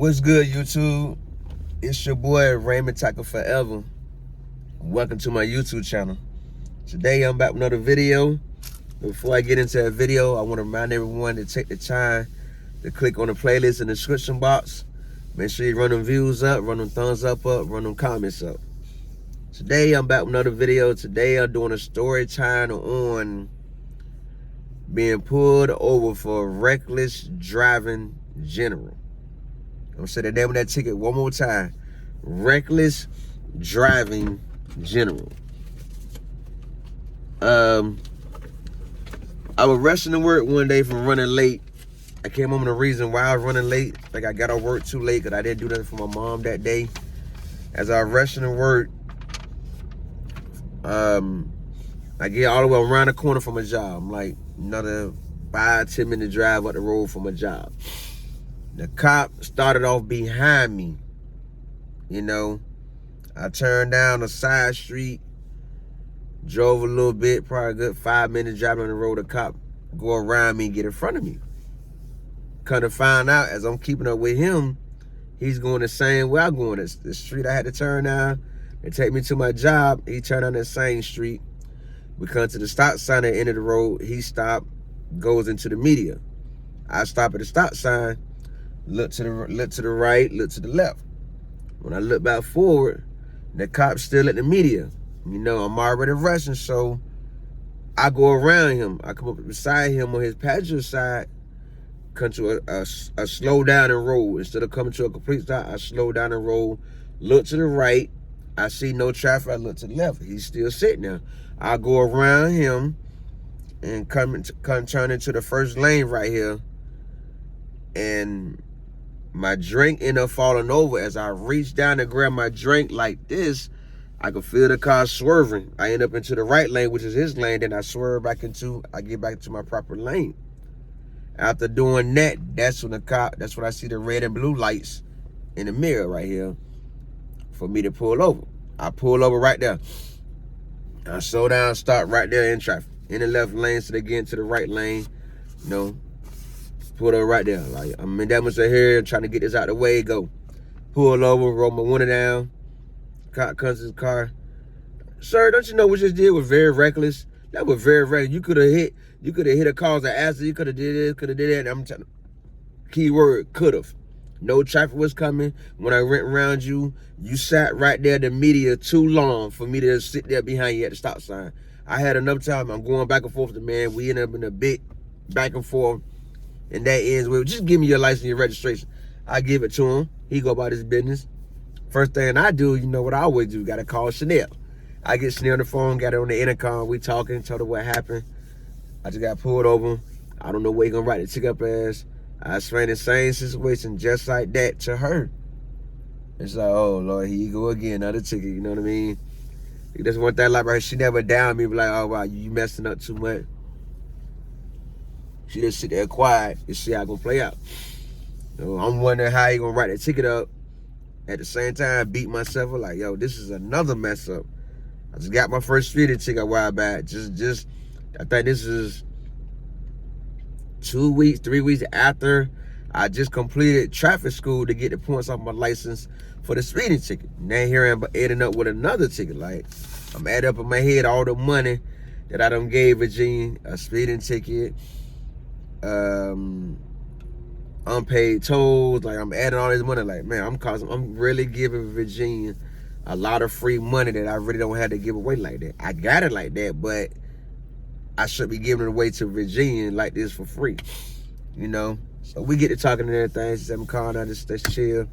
What's good, YouTube? It's your boy Raymond Tackle Forever. Welcome to my YouTube channel. Today I'm back with another video. Before I get into that video, I want to remind everyone to take the time to click on the playlist in the description box. Make sure you run them views up, run them thumbs up, run them comments up. Today I'm back with another video. Today I'm doing a story time on being pulled over for reckless driving general. I'm gonna say the name of that ticket one more time. Reckless driving general. I was rushing to work one day from running late. I came home, the reason why I was running late, like I got off work too late because I didn't do nothing for my mom that day. As I was rushing to work, I get all the way around the corner from my job. I'm like another 5-10 minute drive up the road from my job. The cop started off behind me. You know, I turned down a side street, drove a little bit, probably a good 5 minutes driving on the road. The cop go around me and get in front of me. Come to find out, as I'm keeping up with him, he's going the same way I'm going. The street I had to turn down to take me to my job, he turned on that same street. We come to the stop sign at the end of the road. He stopped, goes into the media. I stop at the stop sign, look to the right, look to the left. When I look back forward, the cop's still at the media. You know, I'm already rushing, so I go around him. I come up beside him on his passenger side, come to a slow down and roll. Instead of coming to a complete stop, I slow down and roll, look to the right. I see no traffic, I look to the left. He's still sitting there. I go around him and come turn into the first lane right here. And my drink ended up falling over. As I reached down to grab my drink like this, I could feel the car swerving. I end up into the right lane, which is his lane. Then I swerve back I get back to my proper lane. After doing that, that's when I see the red and blue lights in the mirror right here for me to pull over. I pull over right there. I slow down, stop right there in traffic. In the left lane, so they get into the right lane. You know, pull over right there. Like, I'm in that much of here, trying to get this out of the way, go. Pull over, roll my window down. Cop comes to his car. Sir, don't you know what you just did was very reckless? That was very reckless. You could have hit a cause and accident. You could have did this, could have did that. I'm telling keyword, could have. No traffic was coming. When I went around you, you sat right there in the media too long for me to sit there behind you at the stop sign. I had enough time. I'm going back and forth with the man. We ended up in a big back and forth. And that ends with, just give me your license and your registration. I give it to him. He go about his business. First thing I do, you know what I always do, got to call Chanel. I get Chanel on the phone, got her on the intercom. We talking, told her what happened. I just got pulled over. I don't know where he gonna write the ticket up as. I explained the same situation just like that to her. It's like, oh Lord, here you go again, another ticket, you know what I mean? That's one thing like her, she never down me, be like, oh wow, you messing up too much. She just sit there quiet and see how it gonna play out. So I'm wondering how he gonna write the ticket up. At the same time, beat myself up like, yo, this is another mess up. I just got my first speeding ticket a while back. I think this is 2 weeks, 3 weeks after I just completed traffic school to get the points off my license for the speeding ticket. Now here I'm adding up with another ticket. Like, I'm adding up in my head all the money that I done gave Virginia, a speeding ticket, unpaid tolls. Like, I'm adding all this money. Like, man, I'm really giving Virginia a lot of free money that I really don't have to give away like that. I got it like that, but I should be giving it away to Virginia like this for free, you know? So we get to talking and everything. She said, I'm calling out, just chill.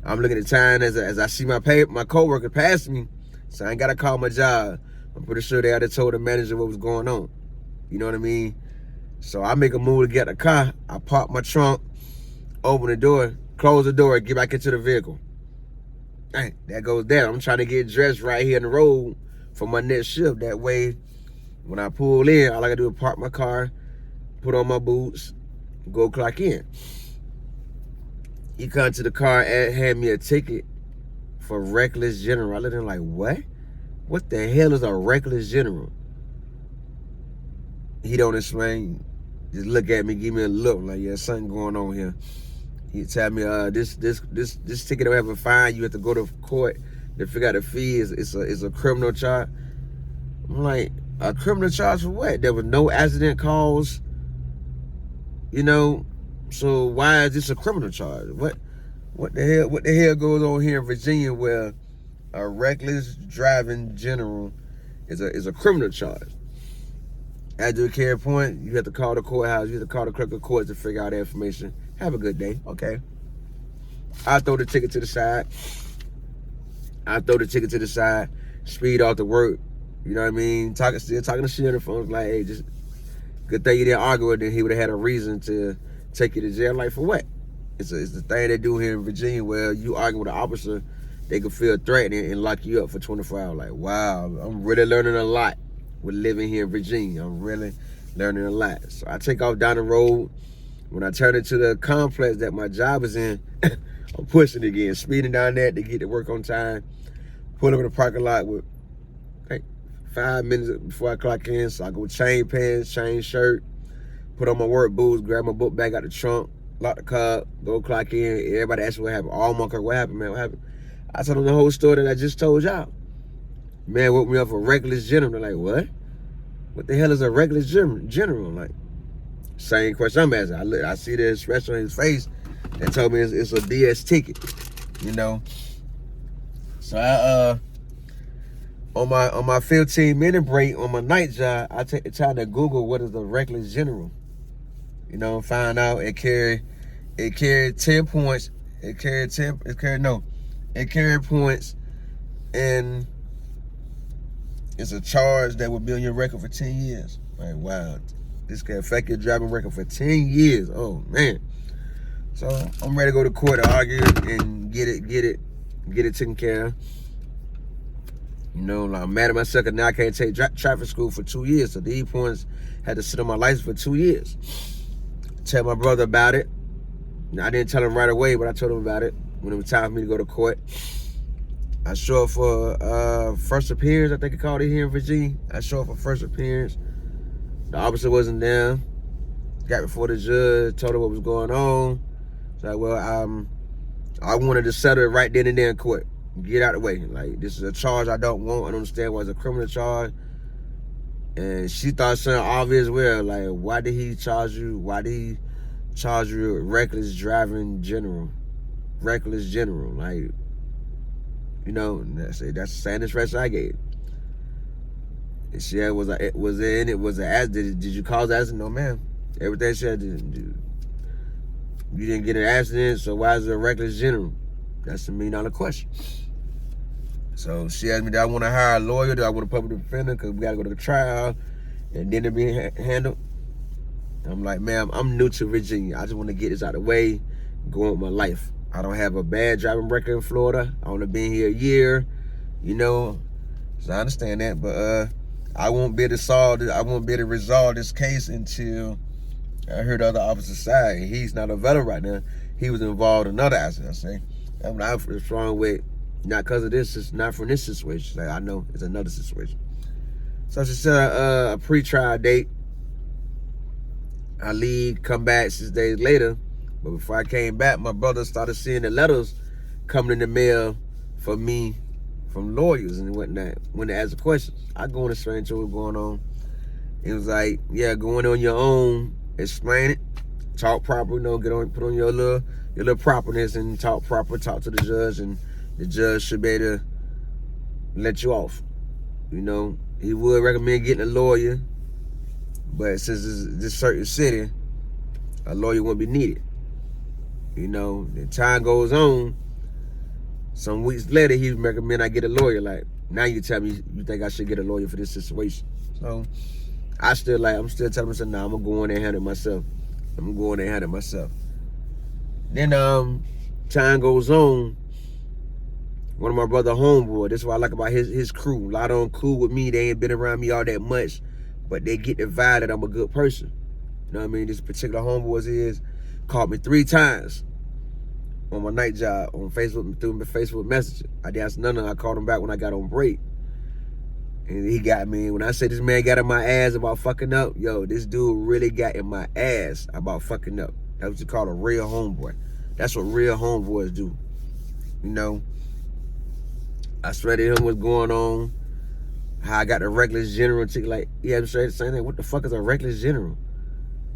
I'm looking at the time as I see my coworker pass me, so I ain't got to call my job. I'm pretty sure they had told the manager what was going on. You know what I mean? So I make a move to get the car. I park my trunk, open the door, close the door, get back into the vehicle. Dang, that goes down. I'm trying to get dressed right here in the road for my next shift. That way, when I pull in, all I gotta do is park my car, put on my boots, go clock in. He come to the car and hand me a ticket for reckless general. I looked at him like, what? What the hell is a reckless general? He don't explain. Just look at me, give me a look like, yeah, something going on here. He tell me, this ticket will have a fine. You have to go to court to figure out the fee. It's a criminal charge. I'm like, a criminal charge for what? There was no accident cause. You know, so why is this a criminal charge? What the hell goes on here in Virginia where a reckless driving general is a criminal charge? At the carry point, you have to call the courthouse, you have to call the clerk of court to figure out the information. Have a good day. Okay. I throw the ticket to the side. Speed off to work. You know what I mean? Still talking to shit on the phone. Like, hey, just good thing you didn't argue with him. He would have had a reason to take you to jail. Like, for what? It's the thing they do here in Virginia where you argue with an officer, they can feel threatened and lock you up for 24 hours. Like, wow, I'm really learning a lot with living here in Virginia. I'm really learning a lot. So I take off down the road. When I turn into the complex that my job is in, I'm pushing again, speeding down there to get to work on time. Pull up in the parking lot with 5 minutes before I clock in. So I go change pants, change shirt, put on my work boots, grab my book bag out the trunk, lock the car up, go clock in. Everybody asks me what happened. All my car, what happened, man? What happened? I told them the whole story that I just told y'all. Man woke me up for reckless general. They're like, what? What the hell is a reckless general? Like, same question I'm asking. I see the expression on his face that told me it's a BS ticket, you know. So I on my 15-minute break on my night job, I take the time to Google what is a reckless general. You know, find out it carried 10 points. It carried points, and it's a charge that would be on your record for 10 years. Like, wow. This can affect your driving record for 10 years. Oh, man. So I'm ready to go to court to argue and get it taken care of. You know, like, I'm mad at myself because now I can't take traffic school for 2 years. So these points had to sit on my license for 2 years. Tell my brother about it. I didn't tell him right away, but I told him about it when it was time for me to go to court. I show up for first appearance, I think they called it here in Virginia. I show up for first appearance. The officer wasn't there. Got before the judge, told her what was going on. So, like, well, I wanted to settle it right then and there in court. Get out of the way. Like, this is a charge I don't want. I don't understand why it's a criminal charge. And she thought something obvious. Well, like, why did he charge you? Why did he charge you with reckless driving general? Reckless general. Like, you know, that's the same expression I gave. And she said, was an accident? Did you cause an accident? No, ma'am. Everything she said, you didn't get an accident, so why is it a reckless general? That's a $1 million question. So she asked me, do I want to hire a lawyer? Do I want a public defender? Because we got to go to the trial and then it be handled. I'm like, ma'am, I'm new to Virginia. I just want to get this out of the way, go on with my life. I don't have a bad driving record in Florida. I only been here a year, you know. So I understand that, but I won't be able to resolve this case until I heard the other officer's side. He's not a veteran right now. He was involved in another accident. I say, that's what I was wrong with. Not because of this, it's not from this situation. Like, I know it's another situation. So she set a pre-trial date. I leave, come back 6 days later. But before I came back, my brother started seeing the letters coming in the mail for me from lawyers and whatnot when they ask questions. I go in and explain to what's going on. It was like, yeah, going on your own, explain it, talk proper, you know, put on your little properness and talk proper, talk to the judge, and the judge should be able to let you off. You know, he would recommend getting a lawyer, but since this certain city, a lawyer won't be needed. You know, the time goes on. Some weeks later, he recommend I get a lawyer. Like, now you tell me you think I should get a lawyer for this situation. So I'm still telling myself, nah, I'm gonna go in there and handle it myself. Then time goes on. One of my brother homeboy, this is what I like about his crew. A lot of them cool with me. They ain't been around me all that much, but they get the vibe that I'm a good person. You know what I mean? This particular homeboy called me 3 times on my night job on Facebook, through Facebook Messenger. I didn't answer none of them. I called him back when I got on break. And he got me. When I say this man got in my ass about fucking up, yo, this dude really got in my ass about fucking up. That's what you call a real homeboy. That's what real homeboys do. You know, I straight to him what's going on, how I got the reckless general ticket. Like, yeah, I'm straight saying that. What the fuck is a reckless general?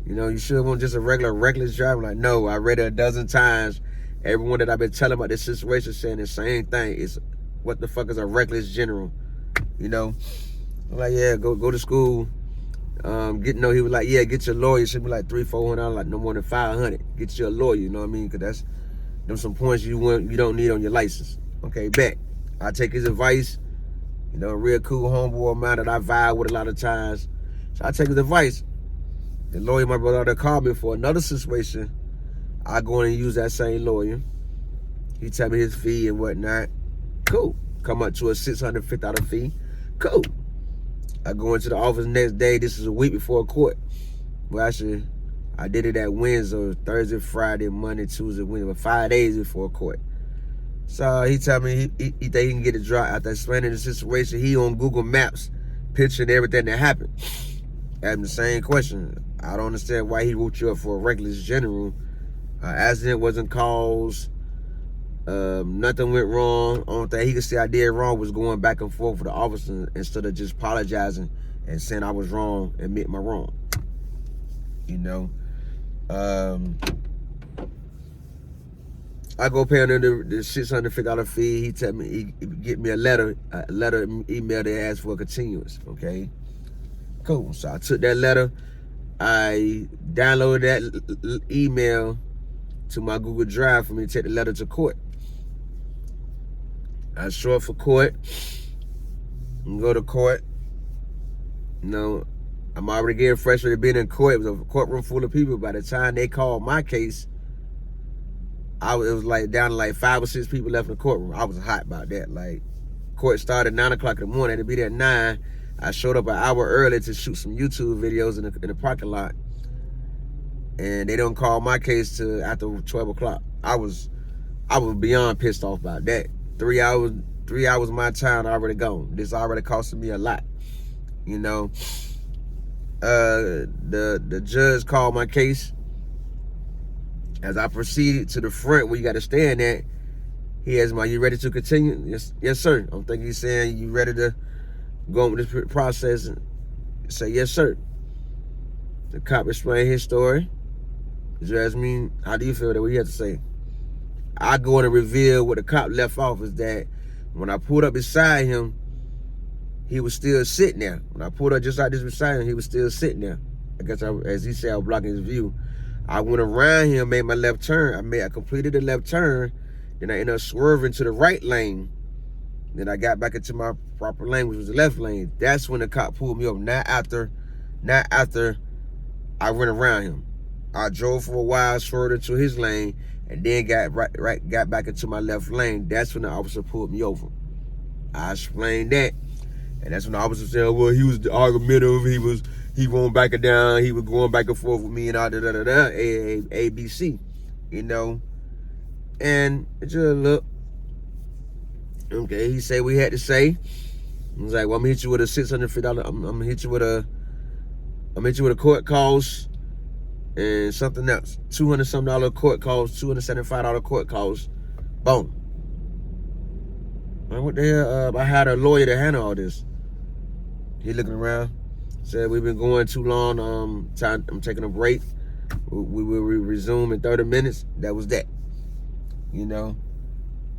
You know, you should want just a regular reckless driver. Like, no, I read it a dozen times. Everyone that I've been telling about this situation saying the same thing. Is what the fuck is a reckless general? You know, I'm like, yeah, go to school. He was like, yeah, get your lawyer. It should be like $300-400, like no more than $500. Get you a lawyer, you know what I mean? Because that's them some points you don't need on your license. Okay, bet. I take his advice. You know, a real cool homeboy of mine that I vibe with a lot of times. So I take his advice. The lawyer my brother called me for another situation. I go in and use that same lawyer. He tell me his fee and whatnot. Cool. Come up to a $650 fee. Cool. I go into the office next day. This is a week before court. Well, actually, I did it at Wednesday, Thursday, Friday, Monday, Tuesday, Wednesday, but 5 days before court. So he tell me he think he can get it dry. After explaining the situation, he on Google Maps, picturing everything that happened. Asked him the same question. I don't understand why he wrote you up for a reckless general. Accident wasn't caused. Nothing went wrong. Only thing he could say I did wrong was going back and forth with the officer instead of just apologizing and saying I was wrong, admit my wrong. You know, I go pay him the $650 fee. He tell me he get me a letter email that asks for a continuance. Okay, cool. So I took that letter. I downloaded that email to my Google Drive for me to take the letter to court. I show up for court and go to court. You know, I'm already getting frustrated being in court. It was a courtroom full of people. By the time they called my case, it was like down to like 5 or 6 people left in the courtroom. I was hot about that. Like, court started at 9 o'clock in the morning. I had to be there at 9. I showed up an hour early to shoot some YouTube videos in the parking lot. And they don't call my case till after 12 o'clock. I was beyond pissed off about that. 3 hours of my time already gone. This already costing me a lot. You know, the judge called my case. As I proceeded to the front where you got to stand at, he asked me, "Are you ready to continue?" Yes, sir. I'm thinking he's saying, "You ready to go on with this process?" And say, "Yes, sir." The cop explained his story. The judge asked me, "How do you feel?" That what he had to say. I go in and reveal what the cop left off is that when I pulled up beside him, he was still sitting there. When I pulled up just like this beside him, he was still sitting there. I guess as he said, I was blocking his view. I went around him, made my left turn. I completed the left turn. Then I ended up swerving to the right lane. Then I got back into my proper lane, which was the left lane. That's when the cop pulled me over. Not after I went around him. I drove for a while, swerved into his lane, and then got back into my left lane. That's when the officer pulled me over. I explained that. And that's when the officer said, well, he was argumentative, he won't back it down, he was going back and forth with me and all ABC, you know. And it just look, okay, he said what he had to say. He was like, well, I'm gonna hit you with a $650, I'm gonna hit you with a court cost and something else. $200-something court cost, $275 court cost. Boom. Man, what the hell? I had a lawyer to handle all this. He looking around, said we've been going too long. I'm taking a break. We will resume in 30 minutes. That was that. You know,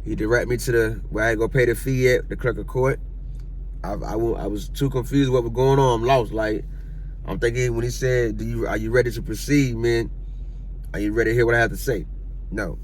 he directed me to where I had to go pay the fee at the clerk of court. I was too confused what was going on. I'm lost. Like, I'm thinking when he said, are you ready to proceed, man? Are you ready to hear what I have to say? No.